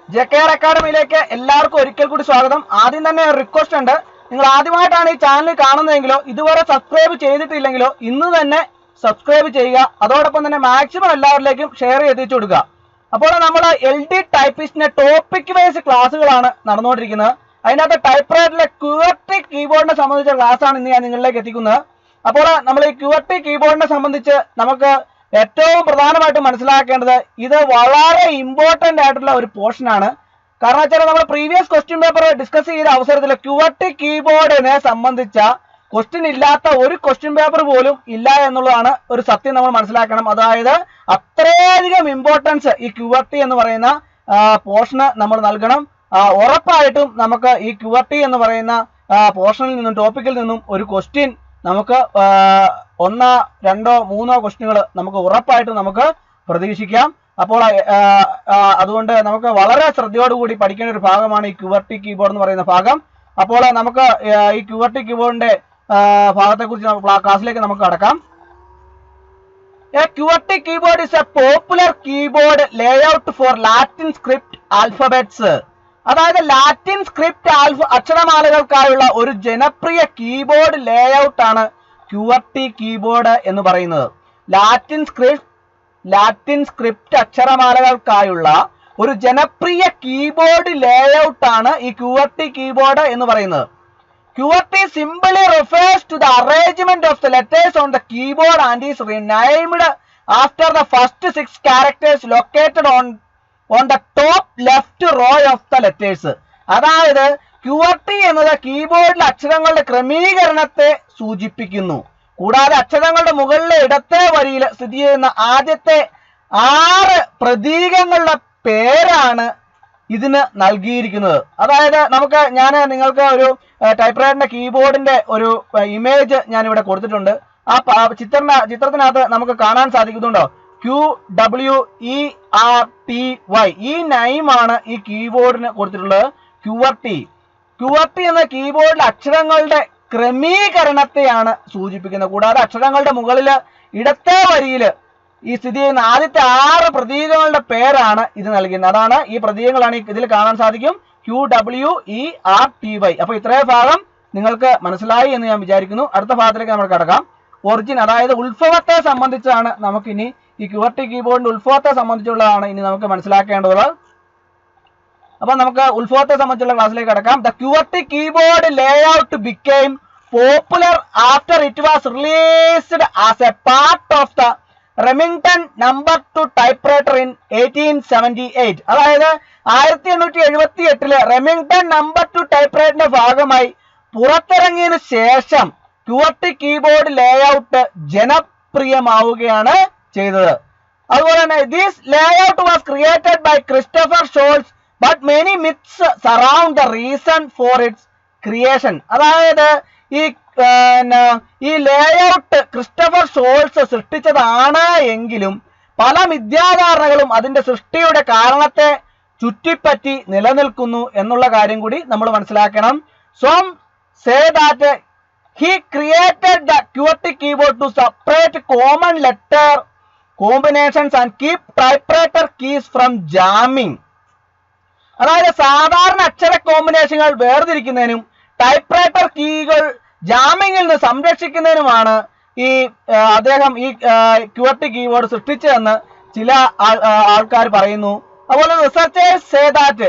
ജെകെആർ അക്കാഡമിയിലേക്ക് എല്ലാവർക്കും ഒരിക്കൽ കൂടി സ്വാഗതം. ആദ്യം തന്നെ ഒരു റിക്വസ്റ്റ് ഉണ്ട്. നിങ്ങൾ ആദ്യമായിട്ടാണ് ഈ ചാനൽ കാണുന്നതെങ്കിലോ ഇതുവരെ സബ്സ്ക്രൈബ് ചെയ്തിട്ടില്ലെങ്കിലോ ഇന്ന് തന്നെ സബ്സ്ക്രൈബ് ചെയ്യുക. അതോടൊപ്പം തന്നെ മാക്സിമം എല്ലാവരിലേക്കും ഷെയർ എത്തിച്ചു കൊടുക്കുക. അപ്പോൾ നമ്മൾ LD ടൈപ്പിസ്റ്റിന്റെ ടോപ്പിക് വൈസ് ക്ലാസ്സുകളാണ് നടന്നുകൊണ്ടിരിക്കുന്നത്. അതിനകത്ത് ടൈപ്പ് റൈറ്ററിലെ QWERTY കീബോർഡിനെ സംബന്ധിച്ച ക്ലാസ്സാണ് ഇന്ന് ഞാൻ നിങ്ങളിലേക്ക് എത്തിക്കുന്നത്. അപ്പോൾ നമ്മൾ ഈ QWERTY കീബോർഡിനെ സംബന്ധിച്ച് നമുക്ക് ഏറ്റവും പ്രധാനമായിട്ട് മനസ്സിലാക്കേണ്ടത് ഇത് വളരെ ഇമ്പോർട്ടന്റ് ആയിട്ടുള്ള ഒരു പോർഷൻ ആണ്. കാരണം വെച്ചാൽ നമ്മൾ പ്രീവിയസ് ക്വസ്റ്റ്യൻ പേപ്പർ ഡിസ്കസ് ചെയ്ത അവസരത്തിൽ QWERTY കീബോർഡിനെ സംബന്ധിച്ച ക്വസ്റ്റ്യൻ ഇല്ലാത്ത ഒരു ക്വസ്റ്റ്യൻ പേപ്പർ പോലും ഇല്ല എന്നുള്ളതാണ് ഒരു സത്യം നമ്മൾ മനസ്സിലാക്കണം. അതായത് അത്രയധികം ഇമ്പോർട്ടൻസ് ഈ QWERTY എന്ന് പറയുന്ന പോർഷന് നമ്മൾ നൽകണം. ഉറപ്പായിട്ടും നമുക്ക് ഈ QWERTY എന്ന് പറയുന്ന പോർഷനിൽ നിന്നും ടോപ്പിക്കിൽ നിന്നും ഒരു ക്വസ്റ്റ്യൻ നമുക്ക് 1, 2, 3 ക്വസ്റ്റ്യനുകൾ നമുക്ക് ഉറപ്പായിട്ടും നമുക്ക് പ്രതീക്ഷിക്കാം. അപ്പോൾ അതുകൊണ്ട് നമുക്ക് വളരെ ശ്രദ്ധയോടുകൂടി പഠിക്കേണ്ട ഒരു ഭാഗമാണ് ഈ QWERTY കീബോർഡ് എന്ന് പറയുന്ന ഭാഗം. അപ്പോൾ നമുക്ക് ഈ QWERTY കീബോർഡിന്റെ ഭാഗത്തെക്കുറിച്ച് ക്ലാസ്സിലേക്ക് നമുക്ക് കടക്കാം. A QWERTY keyboard is a popular keyboard layout for Latin script alphabets. അതായത് ലാറ്റിൻ സ്ക്രിപ്റ്റ് അക്ഷരമാലകൾക്കായുള്ള ഒരു ജനപ്രിയ കീബോർഡ് ലേഔട്ട് ആണ് QWERTY കീബോർഡ് എന്ന് പറയുന്നത്. ലാറ്റിൻ സ്ക്രിപ്റ്റ് അക്ഷരമാലകൾക്കായുള്ള ഒരു ജനപ്രിയ കീബോർഡ് ലേഔട്ട് ആണ് ഈ QWERTY കീബോർഡ് എന്ന് പറയുന്നത്. QWERTY simply refers to the arrangement of the letters on the keyboard and is renamed after the first 6 characters located on the top left row of the letters. അതായത് QWERTY എന്നത് കീബോർഡിലെ അക്ഷരങ്ങളുടെ ക്രമീകരണത്തെ സൂചിപ്പിക്കുന്നു. കൂടാതെ അക്ഷരങ്ങളുടെ മുകളിലെ ഇടത്തെ വരിയിൽ സ്ഥിതി ചെയ്യുന്ന ആദ്യത്തെ 6 പ്രതീകങ്ങളുടെ പേരാണ് ഇതിന് നൽകിയിരിക്കുന്നത്. അതായത് ഞാൻ നിങ്ങൾക്ക് ഒരു ടൈപ്പ് റൈറ്ററിന്റെ കീബോർഡിന്റെ ഒരു ഇമേജ് ഞാൻ ഇവിടെ കൊടുത്തിട്ടുണ്ട്. ആ ചിത്രത്തിനകത്ത് നമുക്ക് കാണാൻ സാധിക്കുന്നുണ്ടോ? QWERTY ഈ നെയിമാണ് ഈ കീബോർഡിന് കൊടുത്തിട്ടുള്ളത്. QWERTY എന്ന കീബോർഡിലെ അക്ഷരങ്ങളുടെ ക്രമീകരണത്തെയാണ് സൂചിപ്പിക്കുന്നത്. കൂടാതെ അക്ഷരങ്ങളുടെ മുകളിൽ ഇടത്തെ വരിയിൽ ഈ സ്ഥിതി ചെയ്യുന്ന ആദ്യത്തെ 6 പ്രതീകങ്ങളുടെ പേരാണ് ഇത് നൽകുന്നത്. അതാണ് ഈ പ്രതീകങ്ങളാണ് ഇതിൽ കാണാൻ സാധിക്കും. QWERTY. അപ്പൊ ഇത്രയും ഭാഗം നിങ്ങൾക്ക് മനസ്സിലായി എന്ന് ഞാൻ വിചാരിക്കുന്നു. അടുത്ത ഭാഗത്തിലേക്ക് നമ്മൾ കടക്കാം. ഒറിജിൻ, അതായത് ഉത്ഭവത്തെ സംബന്ധിച്ചാണ് നമുക്കിനി ഈ QWERTY കീബോർഡിന്റെ ഉത്ഭവത്തെ സംബന്ധിച്ചുള്ളതാണ് ഇനി നമുക്ക് മനസ്സിലാക്കേണ്ടത്. അപ്പൊ നമുക്ക് ഉത്ഭവത്തെ സംബന്ധിച്ചുള്ള ക്ലാസ്സിലേക്ക് കടക്കാം. The QWERTY keyboard layout became popular after it was released as a part of the Remington No. 2 typewriter in 1878. അതായത് 1878 റെമിംഗ്ടൺ No. 2 ടൈപ്പ്റൈറ്ററിന്റെ ഭാഗമായി പുറത്തിറങ്ങിയതിനു ശേഷം QWERTY കീബോർഡ് ലേഔട്ട് ജനപ്രിയമാവുകയാണ് ചെയ്തത്. അതുപോലെ തന്നെ this layout was created by Christopher Sholes but many myths surround the reason for its creation. അതായത് ഈ layout Christopher shawls സൃഷ്ടിച്ചതാണ് എങ്കിലും പല മിഥ്യാധാരണകളും അതിന്റെ സൃഷ്ടിയുടെ കാരണത്തെ ചുറ്റിപ്പറ്റി നിലനിൽക്കുന്നു എന്നുള്ള കാര്യം കൂടി നമ്മൾ മനസ്സിലാക്കണം. Some say that he created the QWERTY keyboard to separate common letter combinations and keep typewriter keys from jamming. അതായത് സാധാരണ അക്ഷര കോമ്പിനേഷനുകൾ വേർതിരിക്കുന്നതിനും ടൈപ്പ്റൈറ്റർ കീകൾ ജാമിങ്ങിൽ നിന്ന് സംരക്ഷിക്കുന്നതിനുമാണ് അദ്ദേഹം ഈ QWERTY കീബോർഡ് സൃഷ്ടിച്ചതെന്ന് ചില ആൾക്കാർ പറയുന്നു. അതുപോലെ researchers say that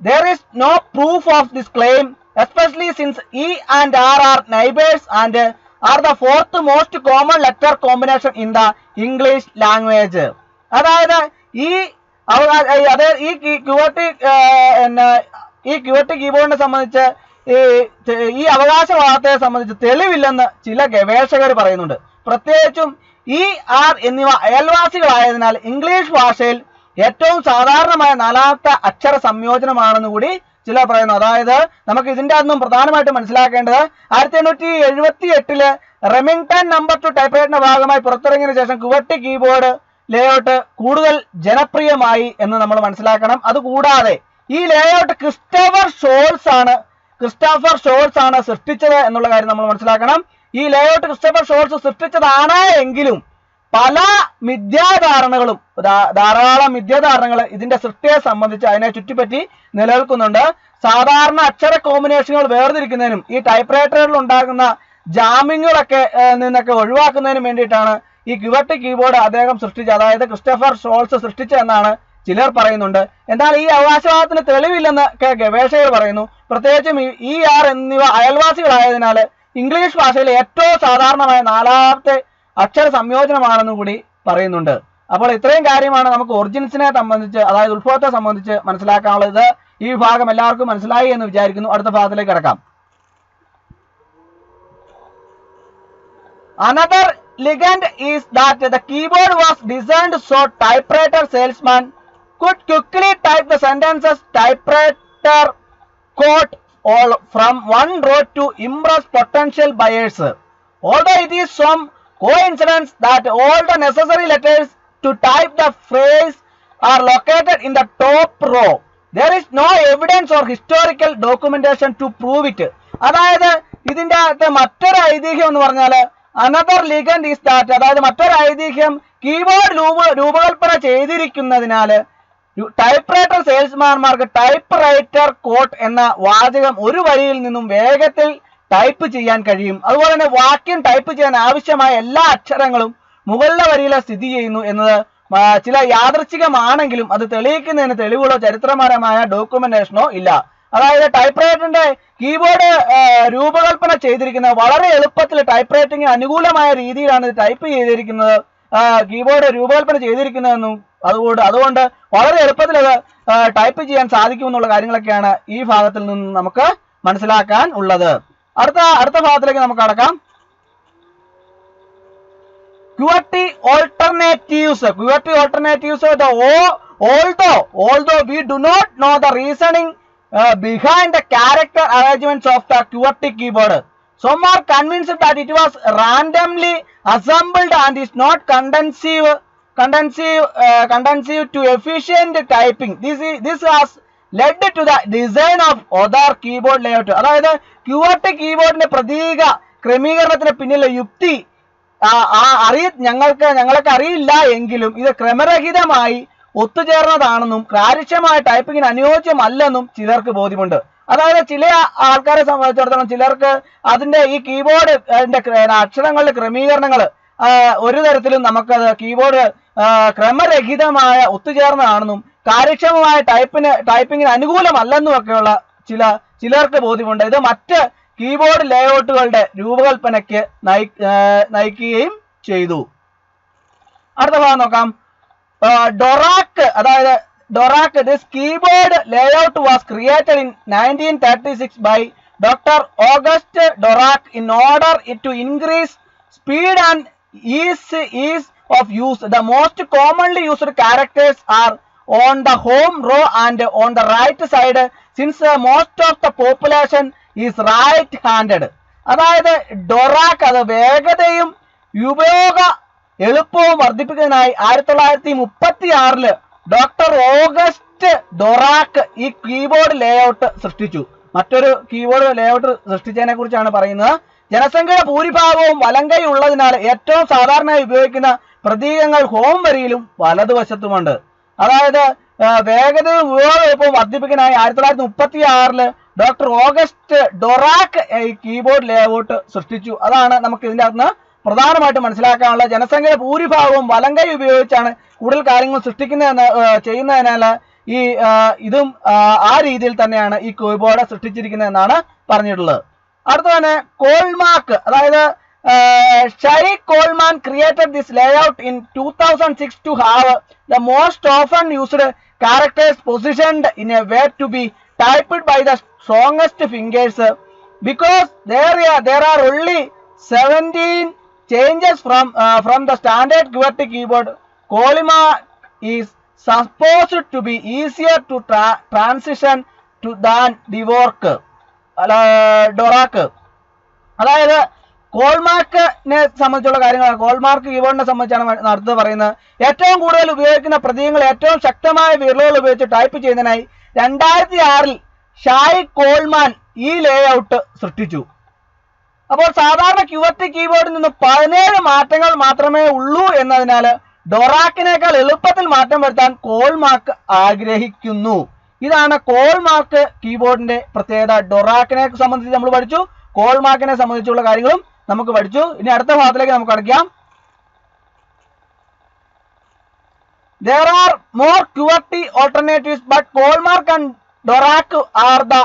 there is no proof of this claim, especially since E and R are neighbors and are the 4th most common letter combination in the English language. അതായത് ഈ QWERTY കീബോർഡിനെ സംബന്ധിച്ച് ഈ അവകാശവാദത്തെ സംബന്ധിച്ച് തെളിവില്ലെന്ന് ചില ഗവേഷകർ പറയുന്നുണ്ട്. പ്രത്യേകിച്ചും ER എന്നിവ അയൽവാസികളായതിനാൽ ഇംഗ്ലീഷ് ഭാഷയിൽ ഏറ്റവും സാധാരണമായ 4ാമത്തെ അക്ഷര സംയോജനമാണെന്ന് കൂടി ചിലർ പറയുന്നു. അതായത് നമുക്ക് ഇതിന്റെ അതൊന്നും പ്രധാനമായിട്ട് മനസ്സിലാക്കേണ്ടത് 1878 റെമിംഗ്ടൺ No. 2 ടൈപ്പ്റൈറ്ററിന്റെ ഭാഗമായി പുറത്തിറങ്ങിയതിനു ശേഷം QWERTY കീബോർഡ് ലേഔട്ട് കൂടുതൽ ജനപ്രിയമായി എന്ന് നമ്മൾ മനസ്സിലാക്കണം. അതുകൂടാതെ ഈ ലേഔട്ട് ക്രിസ്റ്റഫർ ഷോൾസ് ആണ് സൃഷ്ടിച്ചത് എന്നുള്ള കാര്യം നമ്മൾ മനസ്സിലാക്കണം. ഈ ലേഔട്ട് ക്രിസ്റ്റഫർ ഷോൾസ് സൃഷ്ടിച്ചതാണ് എങ്കിലും പല മിഥ്യാധാരണകളും ധാരാളം മിഥ്യാധാരണകൾ ഇതിന്റെ സൃഷ്ടിയെ സംബന്ധിച്ച് അതിനെ ചുറ്റിപ്പറ്റി നിലനിൽക്കുന്നുണ്ട്. സാധാരണ അക്ഷര കോമ്പിനേഷനുകൾ വേർതിരിക്കുന്നതിനും ഈ ടൈപ്പ് റൈറ്ററുകളിൽ ഉണ്ടാകുന്ന ജാമിങ്ങുകളൊക്കെ നിന്നൊക്കെ ഒഴിവാക്കുന്നതിനും വേണ്ടിയിട്ടാണ് ഈ ക്യുവർട്ടി കീബോർഡ് അദ്ദേഹം സൃഷ്ടിച്ചത്, അതായത് ക്രിസ്റ്റഫർ ഷോൾസ് സൃഷ്ടിച്ചതെന്നാണ് ചിലർ പറയുന്നുണ്ട്. എന്നാൽ ഈ അവകാശവാദത്തിന് തെളിവില്ലെന്ന് ഗവേഷകർ പറയുന്നു. പ്രത്യേകിച്ചും ER എന്നിവ അയൽവാസികളായതിനാൽ ഇംഗ്ലീഷ് ഭാഷയിലെ ഏറ്റവും സാധാരണമായ 4ാമത്തെ അക്ഷര സംയോജനമാണെന്നും കൂടി പറയുന്നുണ്ട്. അപ്പോൾ ഇത്രയും കാര്യമാണ് നമുക്ക് ഒറിജിൻസിനെ സംബന്ധിച്ച്, അതായത് ഉത്ഭവത്തെ സംബന്ധിച്ച് മനസ്സിലാക്കാനുള്ളത്. ഈ ഭാഗം എല്ലാവർക്കും മനസ്സിലായി എന്ന് വിചാരിക്കുന്നു. അടുത്ത ഭാഗത്തിലേക്ക് കിടക്കാം. Another legend is that the keyboard was designed so typewriter salesman could quickly type the sentences typewriter code all from one row to impress potential buyers. Although it is some coincidence that all the necessary letters to type the phrase are located in the top row, there is no evidence or historical documentation to prove it. അതായത് ഇതിന്റെ അകത്ത് മറ്റൊരു ഐതിഹ്യം എന്ന് പറഞ്ഞാൽ another ligand is that, അതായത് മറ്റൊരു ഐതിഹ്യം കീബോർഡ് രൂപകൽപ്പന ചെയ്തിരിക്കുന്നതിനാൽ ടൈപ്പ് റൈറ്റർ സെയിൽസ്മാൻമാർക്ക് ടൈപ്പ് റൈറ്റർ കോട്ട് എന്ന വാചകം ഒരു വരിയിൽ നിന്നും വേഗത്തിൽ ടൈപ്പ് ചെയ്യാൻ കഴിയും. അതുപോലെ തന്നെ വാക്യം ടൈപ്പ് ചെയ്യാൻ ആവശ്യമായ എല്ലാ അക്ഷരങ്ങളും മുകളിലെ വരിയിൽ സ്ഥിതി ചെയ്യുന്നു എന്നത് ചില യാദൃച്ഛികമാണെങ്കിലും അത് തെളിയിക്കുന്നതിന് തെളിവുകളോ ചരിത്രപരമായ ഡോക്യുമെന്റേഷനോ ഇല്ല. അതായത് ടൈപ്പ് റൈറ്ററിന്റെ കീബോർഡ് രൂപകൽപ്പന ചെയ്തിരിക്കുന്നത് വളരെ എളുപ്പത്തിൽ ടൈപ്പ് റൈറ്റിംഗിന് അനുകൂലമായ രീതിയിലാണ് ഇത് ടൈപ്പ് ചെയ്തിരിക്കുന്നത്, കീബോർഡ് രൂപകൽപ്പന ചെയ്തിരിക്കുന്നതെന്നും അതുകൊണ്ട് വളരെ എളുപ്പത്തിൽ അത് ടൈപ്പ് ചെയ്യാൻ സാധിക്കുമെന്നുള്ള കാര്യങ്ങളൊക്കെയാണ് ഈ ഭാഗത്തിൽ നിന്ന് നമുക്ക് മനസ്സിലാക്കാൻ ഉള്ളത്. അടുത്ത ഭാഗത്തിലേക്ക് നമുക്ക് കടക്കാം. QWERTY alternatives. Although we do not know the reasoning behind the character arrangements of the QWERTY keyboard, some are convinced that it was randomly assembled and is not conducive to efficient typing. This has led to the design of other keyboard layout. അതായത് QWERTY കീബോർഡിന്റെ പ്രതീക ക്രമീകരണത്തിന് പിന്നിലെ യുക്തി ഞങ്ങൾക്ക് അറിയില്ല എങ്കിലും ഇത് ക്രമരഹിതമായി ഒത്തുചേർന്നതാണെന്നും കാര്യക്ഷമമായ ടൈപ്പിങ്ങിന് അനുയോജ്യമല്ലെന്നും ചിലർക്ക് ബോധ്യമുണ്ട്. അതായത് ചില ആൾക്കാരെ സംബന്ധിച്ചിടത്തോളം ചിലർക്ക് അതിന്റെ ഈ കീബോർഡ് അക്ഷരങ്ങളുടെ ക്രമീകരണങ്ങൾ ഒരു തരത്തിലും നമുക്കത് കീബോർഡ് ക്രമരഹിതമായ ഒത്തുചേർന്നതാണെന്നും കാര്യക്ഷമമായ ടൈപ്പിങ്ങിന് അനുകൂലമല്ലെന്നും ഒക്കെയുള്ള ചിലർക്ക് ബോധ്യമുണ്ട്. ഇത് മറ്റ് കീബോർഡ് ലേഔട്ടുകളുടെ രൂപകൽപ്പനയ്ക്ക് നയിക്കുകയും ചെയ്തു. അടുത്ത ഭാഗം നോക്കാം. Dvorak. This keyboard layout was created in 1936 by Dr. August Dvorak in order to increase speed and ease of use. The most commonly used characters are on the home row and on the right side, since most of the population is right-handed. അതായത് ഡൊറാക്ക് അത് വേഗതയും ഉപയോഗ എളുപ്പവും വർദ്ധിപ്പിക്കുന്നതിനായി 1936 doctor August ഡൊറാക്ക് ഈ keyboard layout സൃഷ്ടിച്ചു. മറ്റൊരു keyboard layout സൃഷ്ടിച്ചതിനെ കുറിച്ചാണ് പറയുന്നത്. ജനസംഖ്യയുടെ ഭൂരിഭാഗവും വലങ്കൈ ഉള്ളതിനാൽ ഏറ്റവും സാധാരണയായി ഉപയോഗിക്കുന്ന പ്രതീകങ്ങൾ ഹോം വരിയിലും വലതുവശത്തുമുണ്ട്. അതായത് വേഗതയും ഉപയോഗവും വർദ്ധിപ്പിക്കാനായി 1936 ഡോക്ടർ ഓഗസ്റ്റ് ഡൊറാക്ക് ഈ കീബോർഡ് ലേഔട്ട് സൃഷ്ടിച്ചു. അതാണ് നമുക്ക് ഇതിൻ്റെ അകത്ത് പ്രധാനമായിട്ട് മനസ്സിലാക്കാനുള്ള. ജനസംഖ്യയുടെ ഭൂരിഭാഗവും വലങ്കൈ ഉപയോഗിച്ചാണ് കൂടുതൽ കാര്യങ്ങൾ ചെയ്യുന്നതിനാൽ ഇതും ആ രീതിയിൽ തന്നെയാണ് ഈ കീബോർഡ് സൃഷ്ടിച്ചിരിക്കുന്നത് എന്നാണ് പറഞ്ഞിട്ടുള്ളത്. അടുത്ത തന്നെ കോൾമാർക്ക്, അതായത് shy Coleman created this layout in 2006 to have the most often used characters positioned in a way to be typed by the strongest fingers. Because there are only 17 changes from the standard QWERTY keyboard, Coleman is supposed to be easier to transition to than Dvorak. അതായത് കോൾമാർക്കിനെ സംബന്ധിച്ചുള്ള കാര്യങ്ങൾ, കോൾമാർക്ക് കീബോർഡിനെ സംബന്ധിച്ചാണ് അടുത്ത് പറയുന്നത്. ഏറ്റവും കൂടുതൽ ഉപയോഗിക്കുന്ന പ്രതീകങ്ങൾ ഏറ്റവും ശക്തമായ വിരലുകൾ ഉപയോഗിച്ച് ടൈപ്പ് ചെയ്യുന്നതിനായി 2006 ഷായ് കോൾമാൻ ഈ ലേഔട്ട് സൃഷ്ടിച്ചു. അപ്പോൾ സാധാരണ QWERTY കീബോർഡിൽ നിന്ന് 17 മാറ്റങ്ങൾ മാത്രമേ ഉള്ളൂ എന്നതിനാൽ ഡൊറാക്കിനേക്കാൾ എളുപ്പത്തിൽ മാറ്റം വരുത്താൻ കോൾമാർക്ക് ആഗ്രഹിക്കുന്നു. ഇതാണ് കോൾമാർക്ക് കീബോർഡിന്റെ പ്രത്യേകത. ഡൊറാക്കിനെ സംബന്ധിച്ച് നമ്മൾ പഠിച്ചു, കോൾമാർക്കിനെ സംബന്ധിച്ചുള്ള കാര്യങ്ങളും നമുക്ക് പഠിച്ചു. ഇനി അടുത്ത ഭാഗത്തിലേക്ക് നമുക്ക് കടക്കാം. There are more QWERTY alternatives, but Coalmark and Dvorak are the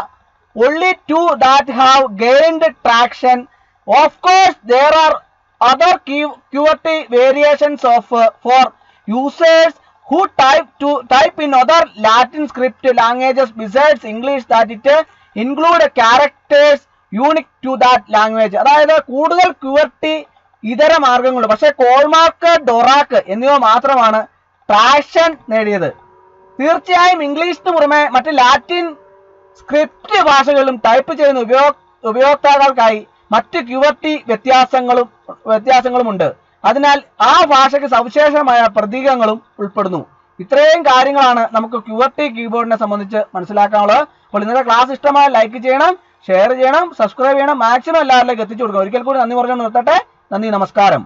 only two that have gained traction. Of course, there are other QWERTY variations for users who type in other Latin script languages besides English that it include characters unique to that language. അതായത് കൂടുതൽ QWERTY ഇതര മാർഗങ്ങളുണ്ട്. പക്ഷേ കോൾമാർക്ക്, ഡൊറാക്ക് എന്നിവ മാത്രമാണ് traction നേടിയത്. തീർച്ചയായും ഇംഗ്ലീഷിന് പുറമെ മറ്റ് ലാറ്റിൻ സ്ക്രിപ്റ്റ് ഭാഷകളിലും ടൈപ്പ് ചെയ്യുന്ന ഉപയോക്താക്കൾക്കായി മറ്റ് QWERTY വ്യത്യാസങ്ങളുമുണ്ട്. അതിനാൽ ആ ഭാഷയ്ക്ക് സവിശേഷമായ പ്രതീകങ്ങളും ഉൾപ്പെടുന്നു. ഇത്രയും കാര്യങ്ങളാണ് നമുക്ക് QWERTY കീബോർഡിനെ സംബന്ധിച്ച് മനസ്സിലാക്കാനുള്ളത്. അപ്പോൾ ഇന്നത്തെ ക്ലാസ് ഇഷ്ടമായ ലൈക്ക് ചെയ്യണം, ഷെയർ ചെയ്യണം, സബ്സ്ക്രൈബ് ചെയ്യണം, മാക്സിമം എല്ലാവരിലേക്ക് എത്തിച്ചു കൊടുക്കണം. ഒരിക്കൽ കൂടി നന്ദി പറഞ്ഞു നിർത്തട്ടെ. നന്ദി, നമസ്കാരം.